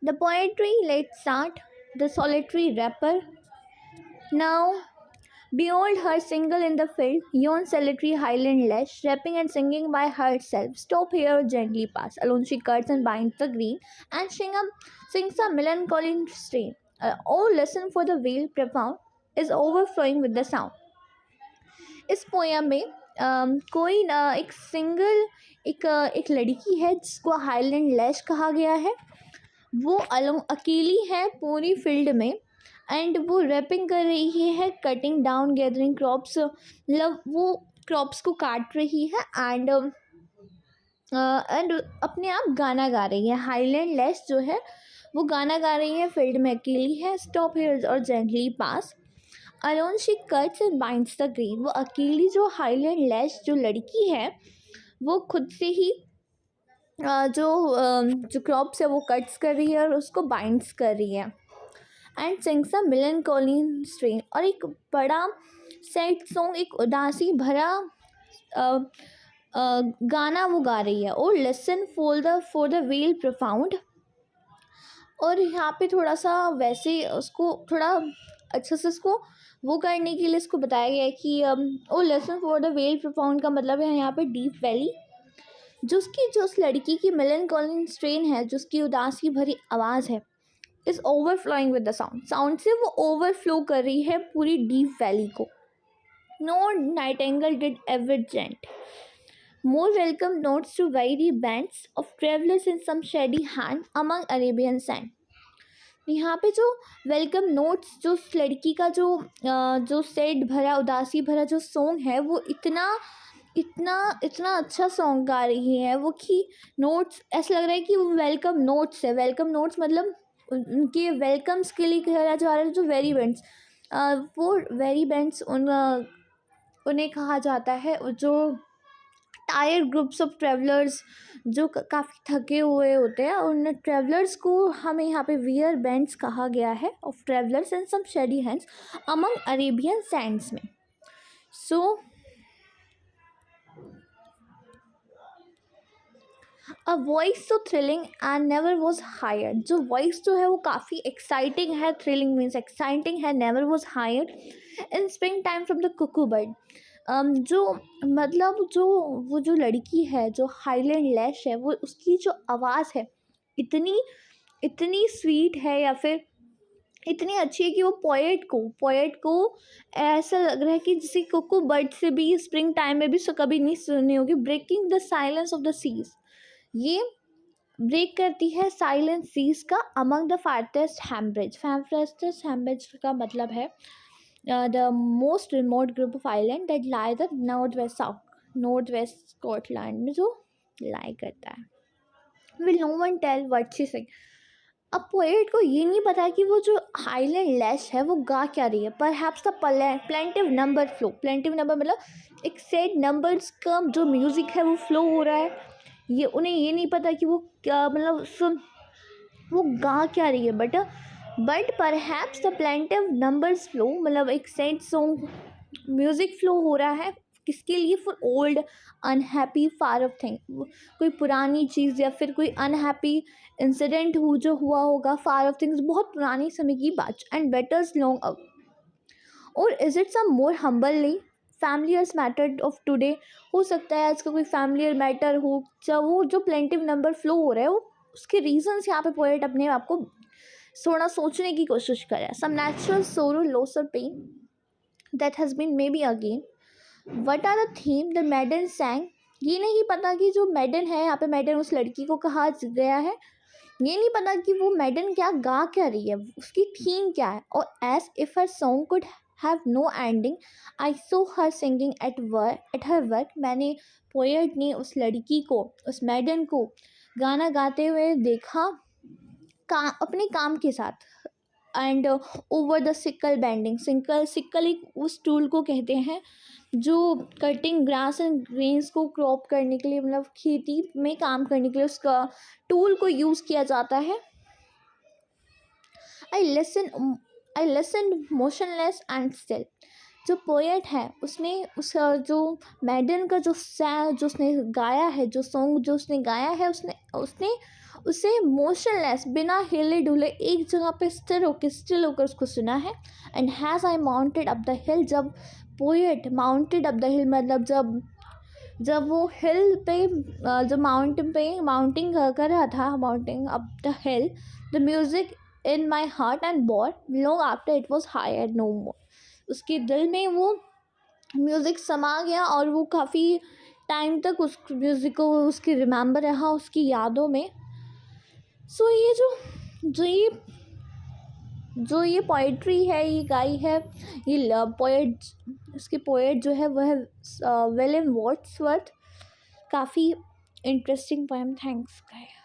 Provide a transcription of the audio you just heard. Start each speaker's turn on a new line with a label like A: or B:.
A: The poetry, let's start. The solitary rapper. Now, behold her single in the field, yon solitary highland lash, rapping and singing by herself. Stop here or gently pass. Alone she cuts and binds the green, and sings a melancholy strain. Oh, listen for the veil profound is overflowing with the sound. इस poem में एक single एक लड़की है जिसको highland लैश कहा गया है। वो अकेली है पूरी फील्ड में एंड वो रैपिंग कर रही है, कटिंग डाउन गैदरिंग क्रॉप्स, मतलब वो क्रॉप्स को काट रही है एंड अपने आप गाना गा रही है। हाईलैंड लैश जो है वो गाना गा रही है, फील्ड में अकेली है। स्टॉप हियर और gently pass, alone she cuts and binds the green. वो अकेली जो हाईलैंड लैश जो लड़की है वो खुद से ही जो क्रॉप्स है वो कट्स कर रही है और उसको बाइंड्स कर रही है। एंड सिंग्स अ मेलनकोली स्ट्रेन, और एक बड़ा सैड सॉन्ग, एक उदासी भरा गाना वो गा रही है। और listen for the well profound, और यहाँ पे थोड़ा सा वैसे उसको थोड़ा अच्छे से उसको वो करने के लिए इसको बताया गया है कि O lesson for the well profound का मतलब है यहाँ पे डीप वैली। जो उस लड़की की मेलनकोली स्ट्रेन है, जो उसकी उदासी भरी आवाज़ है, is overflowing with the sound से वो ओवरफ्लो कर रही है पूरी डीप वैली को। No nightingale did ever chant more welcome notes to weary bands of travelers in some shady hand among Arabian sand। यहाँ पे जो वेलकम नोट्स, जो उस लड़की का जो सेड भरा उदासी भरा जो सॉन्ग है वो इतना इतना इतना अच्छा सॉन्ग गा रही है वो कि नोट्स ऐसा लग रहा है कि वो वेलकम नोट्स है। वेलकम नोट्स मतलब उनके वेलकम्स के लिए कहा जा रहा है। जो वेरी बैंड्स, वो वेरी बैंड्स उन्हें कहा जाता है जो टायर ग्रुप्स ऑफ ट्रैवलर्स जो काफ़ी थके हुए होते हैं। उन ट्रैवलर्स को हमें यहाँ पे वियर बैंड्स कहा गया है, of travellers and some shady hands among Arabian sands में। So a voice so thrilling and never was heard. जो वॉइस जो है वो काफ़ी एक्साइटिंग है, थ्रिलिंग मीन्स एक्साइटिंग है, never was heard in spring time from the cuckoo bird. जो मतलब वो जो लड़की है जो हाईलैंड लैश है, वो उसकी जो आवाज़ है इतनी इतनी स्वीट है या फिर इतनी अच्छी है कि वो पोएट को ऐसा लग रहा है कि जैसे कुकू बर्ड से भी स्प्रिंग टाइम में भी कभी नहीं सुनी होगी। Breaking the silence of the seas, ये ब्रेक करती है साइलेंस सीज का among the farthest Hebrides. Farthest Hebrides का मतलब है the most remote group of island that lie the northwest Scotland में जो lie करता है। Will no one tell what she sing? अब पोएट को ये नहीं पता कि वो जो हाईलैंड लैश है वो गा क्या रही है। Perhaps the plaintiff number flow, plaintiff number मतलब एक सेट नंबर्स का जो म्यूज़िक है वो फ्लो हो रहा है। ये उन्हें ये नहीं पता कि वो क्या मतलब वो गा क्या रही है। But perhaps the plaintiff numbers flow मतलब एक सेड सॉन्ग म्यूज़िक फ्लो हो रहा है। किसके लिए? For old unhappy far of thing, कोई पुरानी चीज़ या फिर कोई अनहैप्पी इंसिडेंट जो हुआ होगा, फार ऑफ थिंग्स बहुत पुरानी समय की बात। एंड बेटर्स लॉन्ग अप, और is it some more humble familiar matter of today. हो सकता है आज का कोई फैमिलियर मैटर हो, जब वो जो प्लेंटिव नंबर फ्लो हो रहा है वो उसके रीजन्स यहाँ पे पोएट अपने आप को थोड़ा सोचने की कोशिश करें। सम नेचुरल सोरो लॉस और pain that has been may be again whatever the theme the maiden sang. ये नहीं पता कि जो मैडन है यहाँ पे, मैडन उस लड़की को कहा गया है, ये नहीं पता कि वो मैडन क्या गा क्या रही है, उसकी थीम क्या है। और as if her song could have no ending I saw her singing at her work. मैंने पोएट ने उस लड़की को, उस मैडन को गाना गाते हुए देखा अपने काम के साथ। And over the sickle bending, sickle एक उस टूल को कहते हैं जो कटिंग ग्रास एंड ग्रेन्स को क्रॉप करने के लिए, मतलब खेती में काम करने के लिए उसका टूल को यूज़ किया जाता है। I listen motionless and still, जो पोएट है उसने उस जो मैडन का जो उसने गाया है, जो सॉन्ग जो उसने गाया है, उसने उसने उसे मोशनलेस बिना हिले डुले एक जगह पे स्थिर होकर उसको सुना है। And has I mounted up the hill, जब poet mounted up the hill मतलब जब वो हिल पे जो माउंटेन पे माउंटिंग कर रहा था, mounting up the hill, the music in my heart and bore long after it was heard no more, उसके दिल में वो म्यूज़िक समा गया और वो काफ़ी टाइम तक उस म्यूज़िक को उसकी रिमेंबर रहा उसकी यादों में। सो ये जो ये पोइट्री है ये गाई है, ये पोएट, इसकी पोएट जो है वह है विलियम वर्ड्सवर्थ। काफ़ी इंटरेस्टिंग पोएम। Thanks guys.